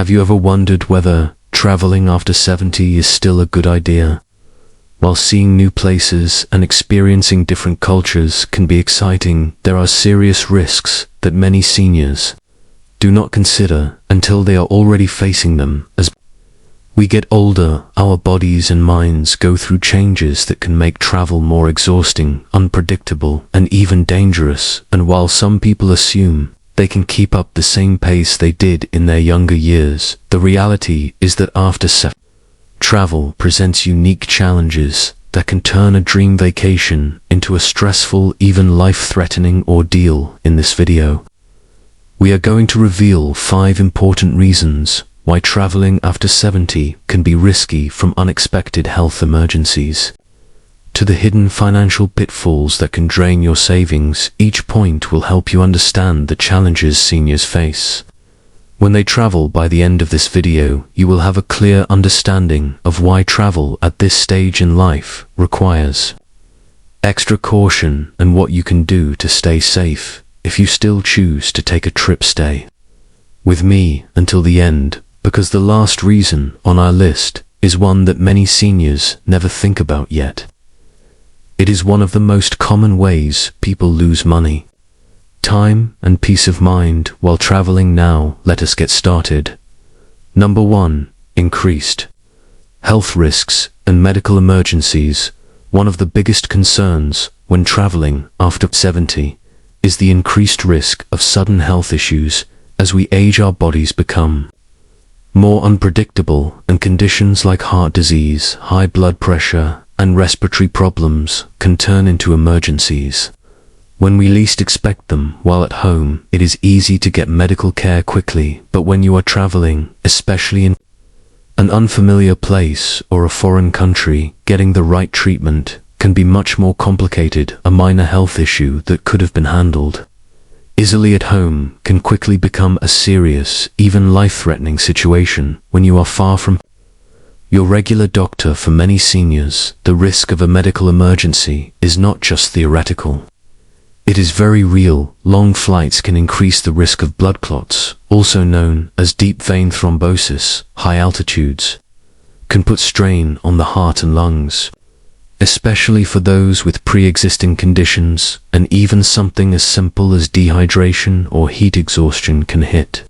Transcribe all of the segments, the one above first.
Have you ever wondered whether traveling after 70 is still a good idea? While seeing new places and experiencing different cultures can be exciting, there are serious risks that many seniors do not consider until they are already facing them. As we get older, our bodies and minds go through changes that can make travel more exhausting, unpredictable, and even dangerous. And while some people assume they can keep up the same pace they did in their younger years, the reality is that after 70, travel presents unique challenges that can turn a dream vacation into a stressful, even life-threatening ordeal. In this video, we are going to reveal 5 important reasons why traveling after 70 can be risky, from unexpected health emergencies to the hidden financial pitfalls that can drain your savings. Each point will help you understand the challenges seniors face when they travel. By the end of this video, you will have a clear understanding of why travel at this stage in life requires extra caution and what you can do to stay safe if you still choose to take a trip. Stay with me until the end, because the last reason on our list is one that many seniors never think about yet. It is one of the most common ways people lose money, time, and peace of mind while traveling. Now, let us get started. Number 1. Increased health risks and medical emergencies. One of the biggest concerns when traveling after 70 is the increased risk of sudden health issues. As we age, our bodies become more unpredictable, and conditions like heart disease, high blood pressure, and respiratory problems can turn into emergencies when we least expect them. While at home, it is easy to get medical care quickly, but when you are traveling, especially in an unfamiliar place or a foreign country, getting the right treatment can be much more complicated. A minor health issue that could have been handled easily at home can quickly become a serious, even life-threatening situation when you are far from your regular doctor. For many seniors, the risk of a medical emergency is not just theoretical. It is very real. Long flights can increase the risk of blood clots, also known as deep vein thrombosis. High altitudes can put strain on the heart and lungs, especially for those with pre-existing conditions, and even something as simple as dehydration or heat exhaustion can hit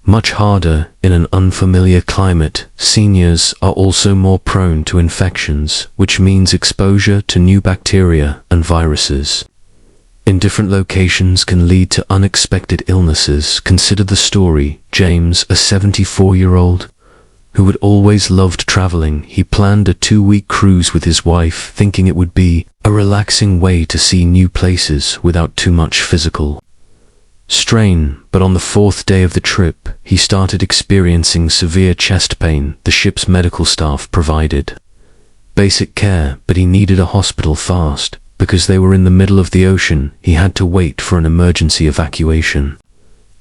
much harder in an unfamiliar climate. Seniors are also more prone to infections, which means exposure to new bacteria and viruses in different locations can lead to unexpected illnesses. Consider the story. James, a 74-year-old who had always loved traveling. He planned a 2-week cruise with his wife, thinking it would be a relaxing way to see new places without too much physical strain. But on the 4th day of the trip, he started experiencing severe chest pain. The ship's medical staff provided basic care, but he needed a hospital fast. Because they were in the middle of the ocean, he had to wait for an emergency evacuation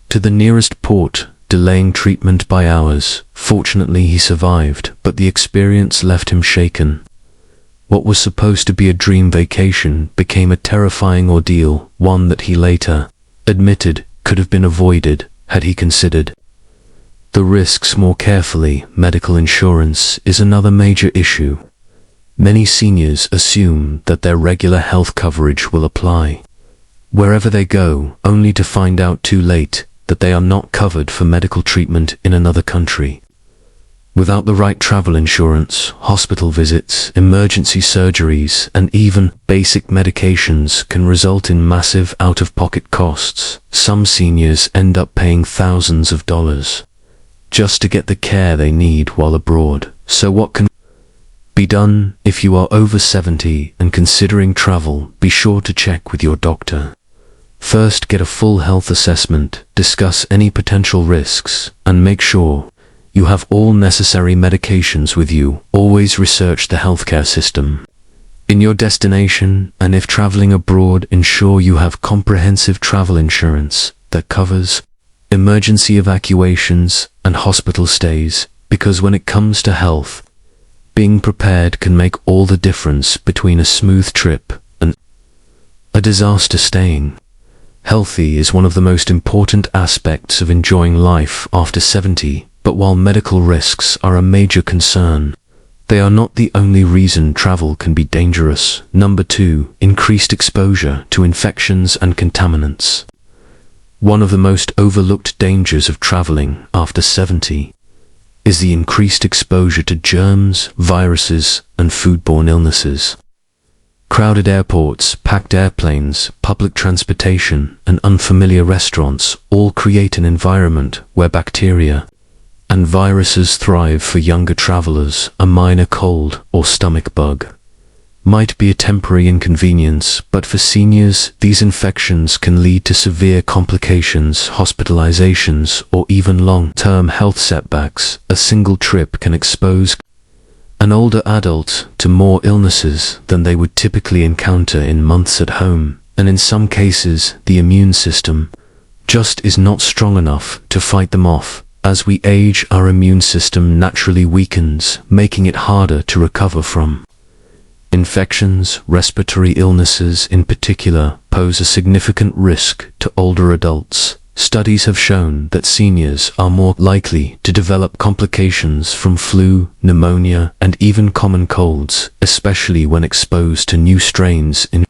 to the nearest port, delaying treatment by hours. Fortunately, he survived, but the experience left him shaken. What was supposed to be a dream vacation became a terrifying ordeal, one that he later admitted could have been avoided had he considered the risks more carefully. Medical insurance is another major issue. Many seniors assume that their regular health coverage will apply wherever they go, only to find out too late that they are not covered for medical treatment in another country. Without the right travel insurance, hospital visits, emergency surgeries, and even basic medications can result in massive out-of-pocket costs. Some seniors end up paying thousands of dollars just to get the care they need while abroad. So what can be done? If you are over 70 and considering travel, be sure to check with your doctor. First, get a full health assessment, discuss any potential risks, and make sure you have all necessary medications with you. Always research the healthcare system in your destination, and if traveling abroad, ensure you have comprehensive travel insurance that covers emergency evacuations and hospital stays, because when it comes to health, being prepared can make all the difference between a smooth trip and a disaster. Staying healthy is one of the most important aspects of enjoying life after 70, But while medical risks are a major concern, they are not the only reason travel can be dangerous. Number 2, increased exposure to infections and contaminants. One of the most overlooked dangers of traveling after 70 is the increased exposure to germs, viruses, and foodborne illnesses. Crowded airports, packed airplanes, public transportation, and unfamiliar restaurants all create an environment where bacteria and viruses thrive. For younger travelers, a minor cold or stomach bug might be a temporary inconvenience, but for seniors, these infections can lead to severe complications, hospitalizations, or even long-term health setbacks. A single trip can expose an older adult to more illnesses than they would typically encounter in months at home, and in some cases, the immune system just is not strong enough to fight them off. As we age, our immune system naturally weakens, making it harder to recover from infections. Respiratory illnesses in particular pose a significant risk to older adults. Studies have shown that seniors are more likely to develop complications from flu, pneumonia, and even common colds, especially when exposed to new strains in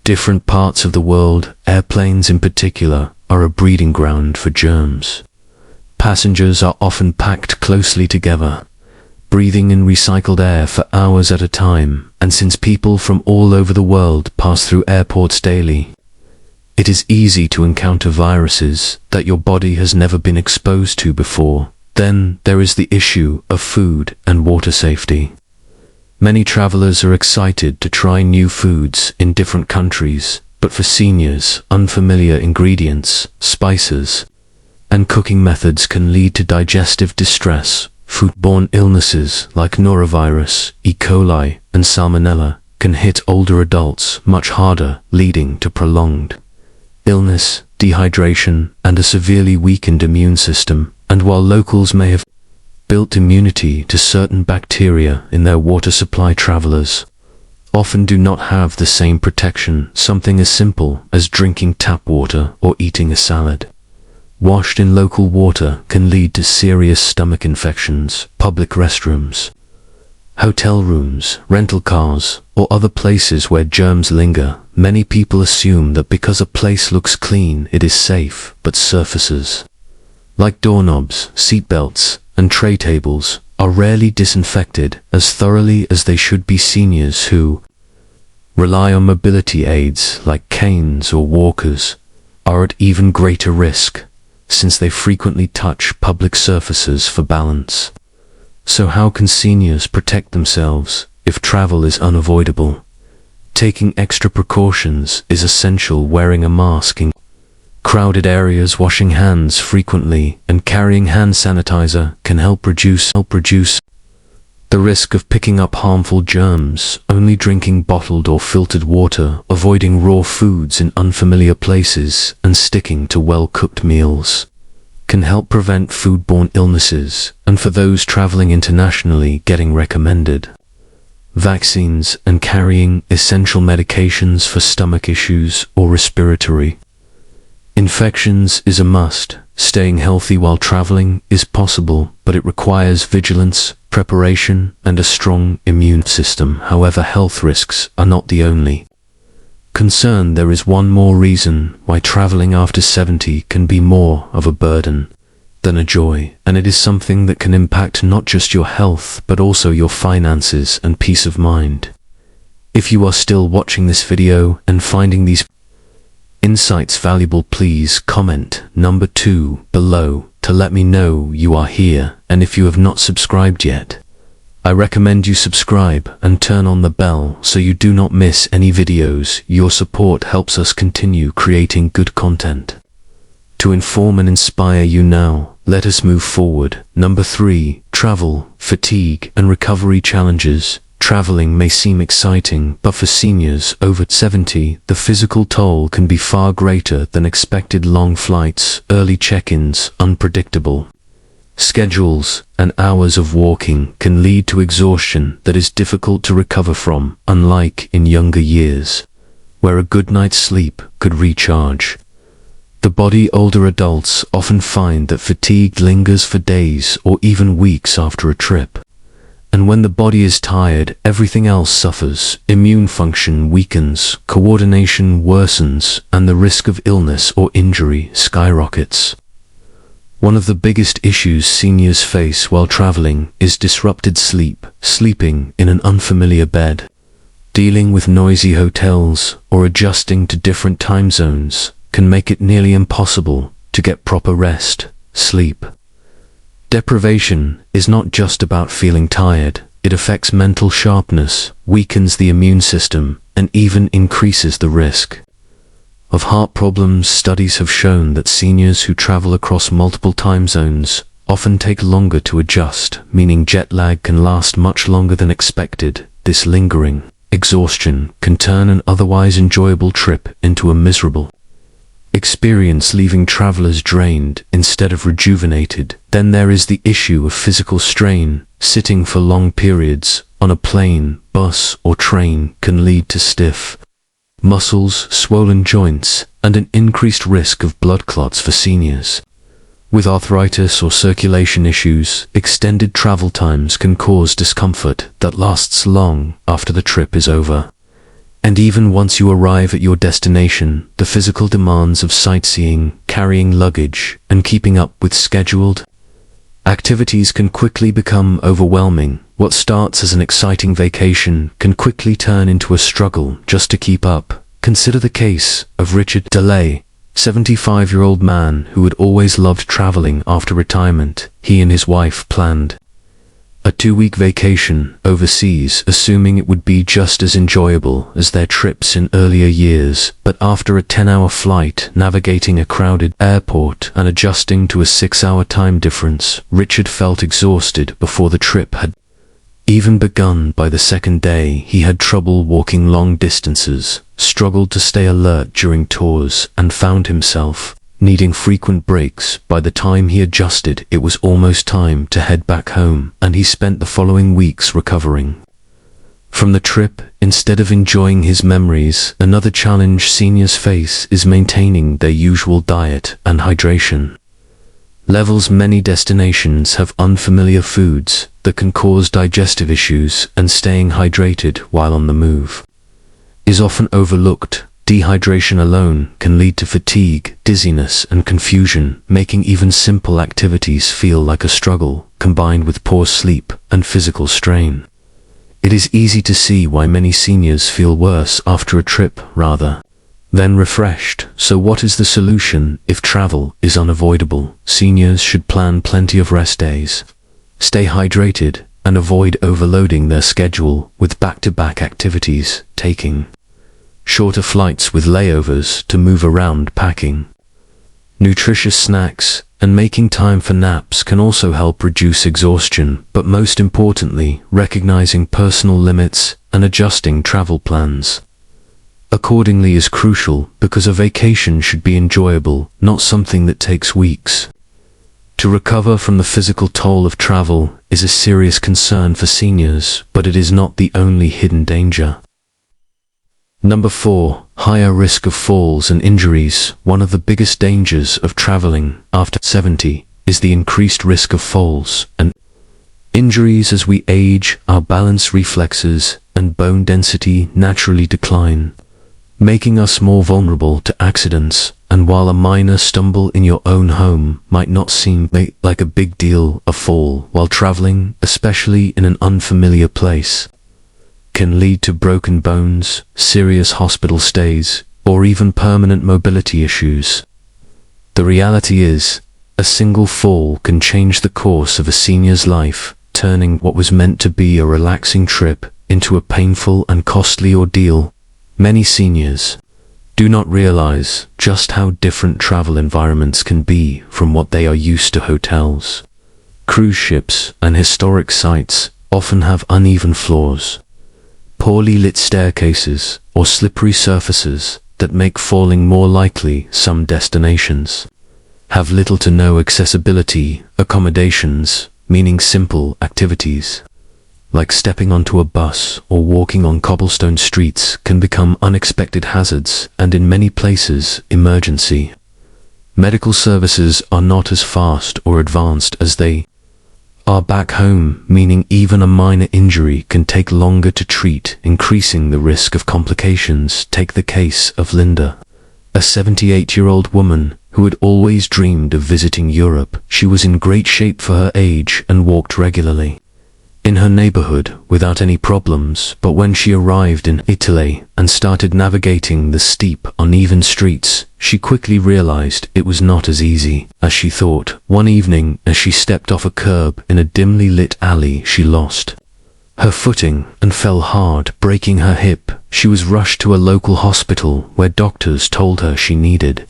different parts of the world. Airplanes in particular are a breeding ground for germs. Passengers are often packed closely together, breathing in recycled air for hours at a time, and since people from all over the world pass through airports daily, it is easy to encounter viruses that your body has never been exposed to before. Then there is the issue of food and water safety. Many travelers are excited to try new foods in different countries, but for seniors, unfamiliar ingredients, spices, and cooking methods can lead to digestive distress. Foodborne illnesses like norovirus, E. coli, and salmonella can hit older adults much harder, leading to prolonged illness, dehydration, and a severely weakened immune system. And while locals may have built immunity to certain bacteria in their water supply, travelers often do not have the same protection. Something as simple as drinking tap water or eating a salad washed in local water can lead to serious stomach infections. Public restrooms, hotel rooms, rental cars, or other places where germs linger. Many people assume that because a place looks clean, it is safe, but surfaces like doorknobs, seatbelts, and tray tables are rarely disinfected as thoroughly as they should be. Seniors who rely on mobility aids like canes or walkers are at even greater risk, since they frequently touch public surfaces for balance. So how can seniors protect themselves if travel is unavoidable? Taking extra precautions is essential. Wearing a mask in crowded areas, washing hands frequently, and carrying hand sanitizer can help reduce the risk of picking up harmful germs. Only drinking bottled or filtered water, avoiding raw foods in unfamiliar places, and sticking to well-cooked meals can help prevent foodborne illnesses. And for those traveling internationally, getting recommended vaccines and carrying essential medications for stomach issues or respiratory infections is a must. Staying healthy while traveling is possible, but it requires vigilance, preparation, and a strong immune system. However, health risks are not the only concern. There is one more reason why traveling after 70 can be more of a burden than a joy, and it is something that can impact not just your health, but also your finances and peace of mind. If you are still watching this video and finding these insights valuable, please comment number 2 below to let me know you are here. And if you have not subscribed yet, I recommend you subscribe and turn on the bell so you do not miss any videos. Your support helps us continue creating good content to inform and inspire you. Now, let us move forward. Number 3, travel, fatigue, and recovery challenges. Traveling may seem exciting, but for seniors over 70, the physical toll can be far greater than expected. Long flights, early check-ins, unpredictable schedules, and hours of walking can lead to exhaustion that is difficult to recover from, unlike in younger years, where a good night's sleep could recharge The body older adults often find that fatigue lingers for days or even weeks after a trip. And when the body is tired, everything else suffers. Immune function weakens, coordination worsens, and the risk of illness or injury skyrockets. One of the biggest issues seniors face while traveling is disrupted sleep, sleeping in an unfamiliar bed. Dealing with noisy hotels or adjusting to different time zones can make it nearly impossible to get proper rest, sleep. Deprivation is not just about feeling tired. It affects mental sharpness, weakens the immune system, and even increases the risk of heart problems. Studies have shown that seniors who travel across multiple time zones often take longer to adjust, meaning jet lag can last much longer than expected. This lingering exhaustion can turn an otherwise enjoyable trip into a miserable experience, leaving travelers drained instead of rejuvenated. Then there is the issue of physical strain. Sitting for long periods on a plane, bus, or train can lead to stiff muscles, swollen joints, and an increased risk of blood clots for seniors. With arthritis or circulation issues, extended travel times can cause discomfort that lasts long after the trip is over. And even once you arrive at your destination, the physical demands of sightseeing, carrying luggage, and keeping up with scheduled activities can quickly become overwhelming. What starts as an exciting vacation can quickly turn into a struggle just to keep up. Consider the case of Richard DeLay, 75-year-old man who had always loved traveling. After retirement, he and his wife planned a 2-week vacation overseas, assuming it would be just as enjoyable as their trips in earlier years. But after a 10-hour flight, navigating a crowded airport, and adjusting to a 6-hour time difference, Richard felt exhausted before the trip had even begun. By the second day, he had trouble walking long distances, struggled to stay alert during tours, and found himself needing frequent breaks. By the time he adjusted, it was almost time to head back home, and he spent the following weeks recovering from the trip instead of enjoying his memories. Another challenge seniors face is maintaining their usual diet and hydration levels. Many destinations have unfamiliar foods that can cause digestive issues, and staying hydrated while on the move is often overlooked. Dehydration alone can lead to fatigue, dizziness, and confusion, making even simple activities feel like a struggle. Combined with poor sleep and physical strain, it is easy to see why many seniors feel worse after a trip rather than refreshed. So what is the solution if travel is unavoidable? Seniors should plan plenty of rest days, stay hydrated, and avoid overloading their schedule with back-to-back activities. Taking shorter flights with layovers to move around, packing nutritious snacks, and making time for naps can also help reduce exhaustion. But most importantly, recognizing personal limits and adjusting travel plans accordingly is crucial, because a vacation should be enjoyable, not something that takes weeks. To recover from the physical toll of travel is a serious concern for seniors, but it is not the only hidden danger. Number 4. Higher risk of falls and injuries. One of the biggest dangers of traveling after 70 is the increased risk of falls and injuries. As we age, our balance reflexes and bone density naturally decline, making us more vulnerable to accidents. And while a minor stumble in your own home might not seem like a big deal, a fall while traveling, especially in an unfamiliar place, can lead to broken bones, serious hospital stays, or even permanent mobility issues. The reality is, a single fall can change the course of a senior's life, turning what was meant to be a relaxing trip into a painful and costly ordeal. Many seniors do not realize just how different travel environments can be from what they are used to. Hotels, cruise ships, and historic sites often have uneven floors, poorly lit staircases, or slippery surfaces that make falling more likely. Some destinations have little to no accessibility accommodations, meaning simple activities like stepping onto a bus or walking on cobblestone streets can become unexpected hazards, and in many places, emergency Medical services are not as fast or advanced as they are back home, meaning even a minor injury can take longer to treat, increasing the risk of complications. Take the case of Linda, a 78-year-old woman who had always dreamed of visiting Europe. She was in great shape for her age and walked regularly in her neighborhood without any problems, but when she arrived in Italy and started navigating the steep, uneven streets, she quickly realized it was not as easy as she thought. One evening, as she stepped off a curb in a dimly lit alley, she lost her footing and fell hard, breaking her hip. She was rushed to a local hospital where doctors told her she needed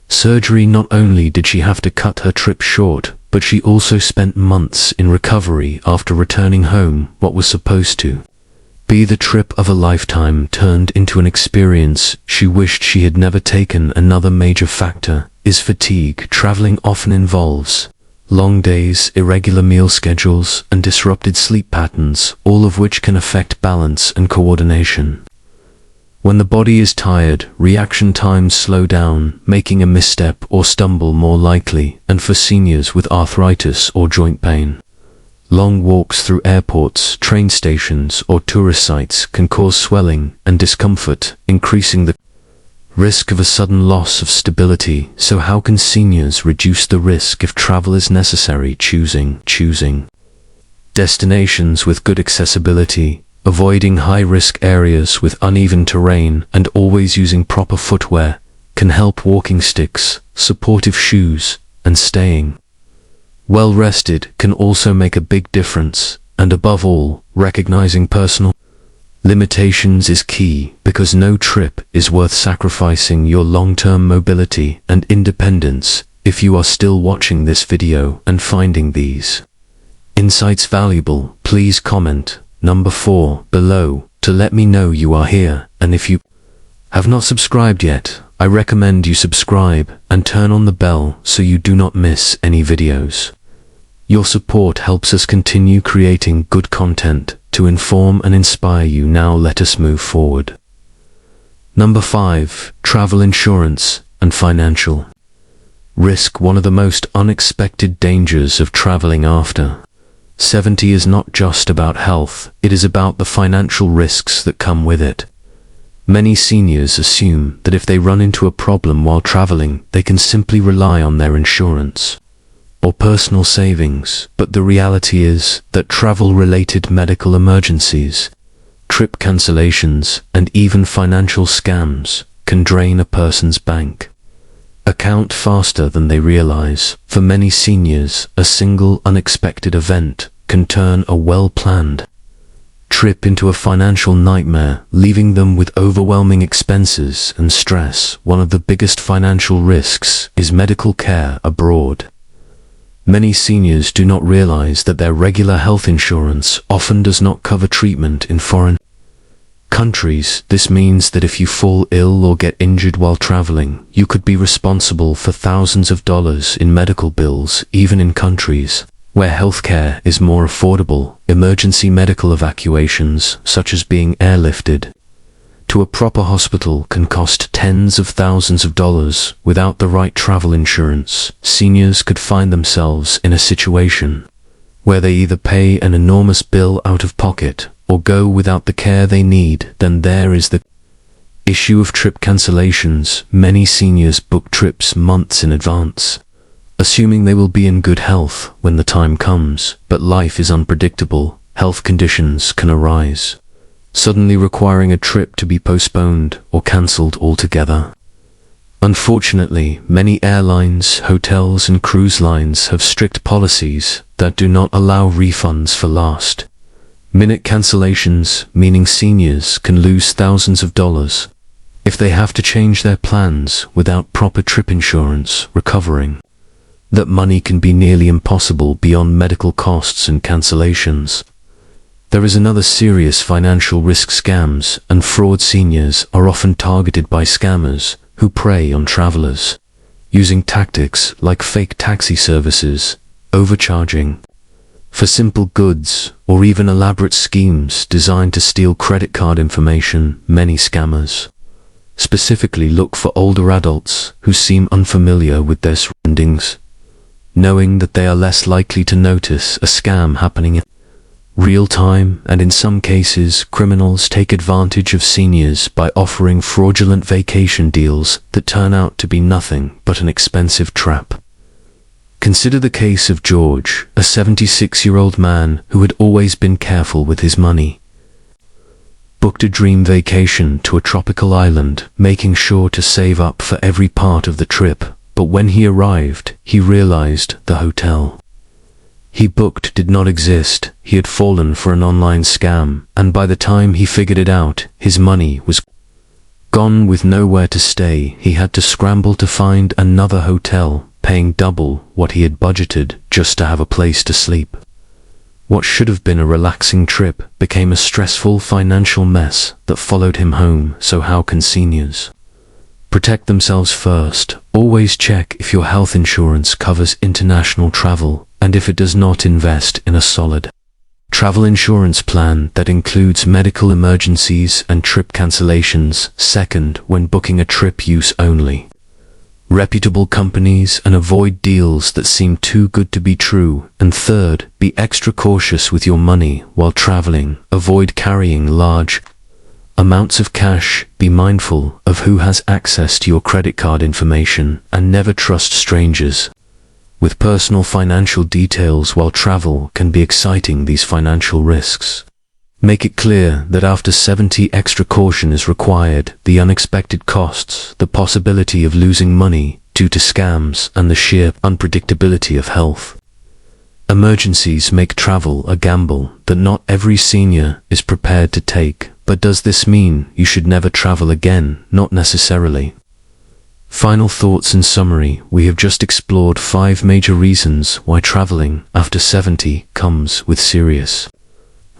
surgery. Not only did she have to cut her trip short, but she also spent months in recovery after returning home. What was supposed to be the trip of a lifetime turned into an experience she wished she had never taken. Another major factor is fatigue. Traveling often involves long days, irregular meal schedules, and disrupted sleep patterns, all of which can affect balance and coordination. When the body is tired, reaction times slow down, making a misstep or stumble more likely, and for seniors with arthritis or joint pain, long walks through airports, train stations, or tourist sites can cause swelling and discomfort, increasing the risk of a sudden loss of stability. So how can seniors reduce the risk if travel is necessary? Choosing destinations with good accessibility, avoiding high-risk areas with uneven terrain, and always using proper footwear can help. Walking sticks, supportive shoes, and staying well rested can also make a big difference. And above all, recognizing personal limitations is key, because no trip is worth sacrificing your long-term mobility and independence. If you are still watching this video and finding these insights valuable, please comment number 4 below to let me know you are here. And if you have not subscribed yet, I recommend you subscribe and turn on the bell so you do not miss any videos. Your support helps us continue creating good content to inform and inspire you. Now let us move forward. Number 5. Travel insurance and financial risk. One of the most unexpected dangers of traveling after 70 is not just about health, it is about the financial risks that come with it. Many seniors assume that if they run into a problem while traveling, they can simply rely on their insurance or personal savings, but the reality is that travel-related medical emergencies, trip cancellations, and even financial scams can drain a person's bank account faster than they realize. For many seniors, a single unexpected event can turn a well-planned trip into a financial nightmare, leaving them with overwhelming expenses and stress. One of the biggest financial risks is medical care abroad. Many seniors do not realize that their regular health insurance often does not cover treatment in foreign countries. This means that if you fall ill or get injured while traveling, you could be responsible for thousands of dollars in medical bills. Even in countries where healthcare is more affordable, emergency medical evacuations, such as being airlifted to a proper hospital, can cost tens of thousands of dollars. Without the right travel insurance, seniors could find themselves in a situation where they either pay an enormous bill out of pocket or go without the care they need. Then there is the issue of trip cancellations. Many seniors book trips months in advance, assuming they will be in good health when the time comes. But life is unpredictable. Health conditions can arise, suddenly requiring a trip to be postponed or cancelled altogether. Unfortunately, many airlines, hotels, and cruise lines have strict policies that do not allow refunds for last-minute cancellations, meaning seniors can lose thousands of dollars if they have to change their plans without proper trip insurance. Recovering that money can be nearly impossible beyond medical costs and cancellations. There is another serious financial risk: scams and fraud. Seniors are often targeted by scammers who prey on travelers, using tactics like fake taxi services, overcharging for simple goods, or even elaborate schemes designed to steal credit card information. Many scammers Specifically, look for older adults who seem unfamiliar with their surroundings, knowing that they are less likely to notice a scam happening in real time, and in some cases, criminals take advantage of seniors by offering fraudulent vacation deals that turn out to be nothing but an expensive trap. Consider the case of George, a 76-year-old man who had always been careful with his money. Booked a dream vacation to a tropical island, making sure to save up for every part of the trip, but when he arrived, he realized the hotel he booked did not exist. He had fallen for an online scam, and by the time he figured it out, his money was gone. With nowhere to stay, he had to scramble to find another hotel, paying double what he had budgeted just to have a place to sleep. What should have been a relaxing trip became a stressful financial mess that followed him home. So how can seniors protect themselves? First, always check if your health insurance covers international travel, and if it does not, invest in a solid travel insurance plan that includes medical emergencies and trip cancellations. Second, when booking a trip, use only reputable companies and avoid deals that seem too good to be true. And third, be extra cautious with your money while traveling. Avoid carrying large amounts of cash, be mindful of who has access to your credit card information, and never trust strangers with personal financial details. While travel can be exciting, these financial risks make it clear that after 70, extra caution is required. The unexpected costs, the possibility of losing money due to scams, and the sheer unpredictability of health emergencies make travel a gamble that not every senior is prepared to take. But does this mean you should never travel again? Not necessarily. Final thoughts. In summary, we have just explored 5 major reasons why traveling after 70 comes with serious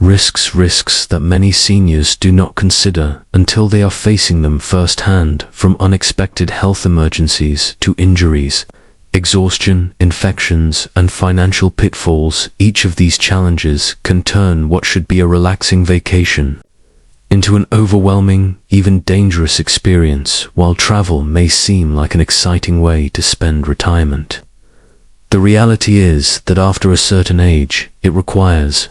risks that many seniors do not consider until they are facing them firsthand, from unexpected health emergencies to injuries, exhaustion, infections, and financial pitfalls. Each of these challenges can turn what should be a relaxing vacation into an overwhelming, even dangerous experience. While travel may seem like an exciting way to spend retirement, the reality is that after a certain age, it requires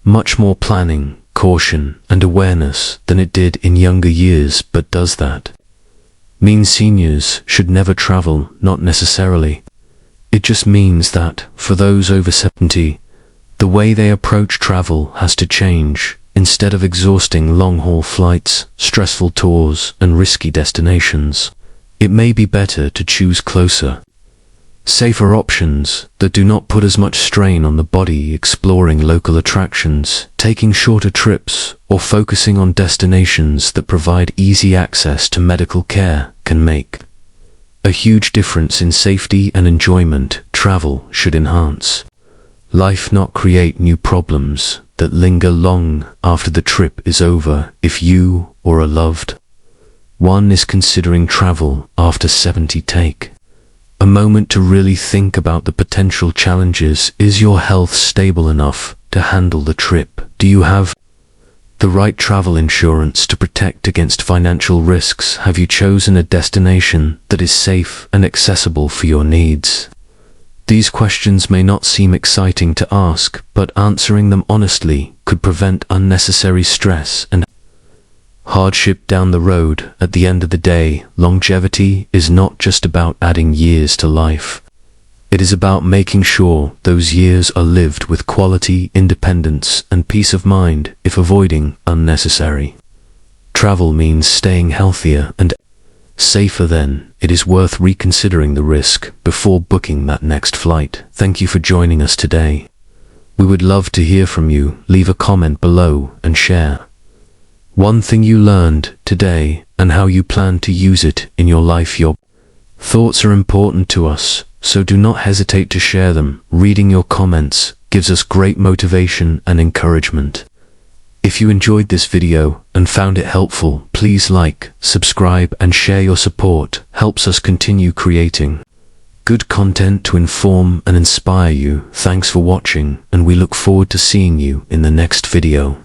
much more planning, caution, and awareness than it did in younger years. But does that mean seniors should never travel? Not necessarily. It just means that, for those over 70, the way they approach travel has to change. Instead of exhausting long-haul flights, stressful tours, and risky destinations, it may be better to choose closer, safer options that do not put as much strain on the body. Exploring local attractions, taking shorter trips, or focusing on destinations that provide easy access to medical care can make a huge difference in safety and enjoyment. Travel should enhance life, not create new problems that linger long after the trip is over. If you or a loved one is considering travel after 70, take a moment to really think about the potential challenges. Is your health stable enough to handle the trip? Do you have the right travel insurance to protect against financial risks? Have you chosen a destination that is safe and accessible for your needs? These questions may not seem exciting to ask, but answering them honestly could prevent unnecessary stress and hardship down the road. At the end of the day, longevity is not just about adding years to life. It is about making sure those years are lived with quality, independence, and peace of mind. If avoiding unnecessary travel means staying healthier and safer, then it is worth reconsidering the risk before booking that next flight. Thank you for joining us today. We would love to hear from you. Leave a comment below and share one thing you learned today and how you plan to use it in your life. Your thoughts are important to us, so do not hesitate to share them. Reading your comments gives us great motivation and encouragement. If you enjoyed this video and found it helpful, please like, subscribe, and share. Your support helps us continue creating good content to inform and inspire you. Thanks for watching, and we look forward to seeing you in the next video.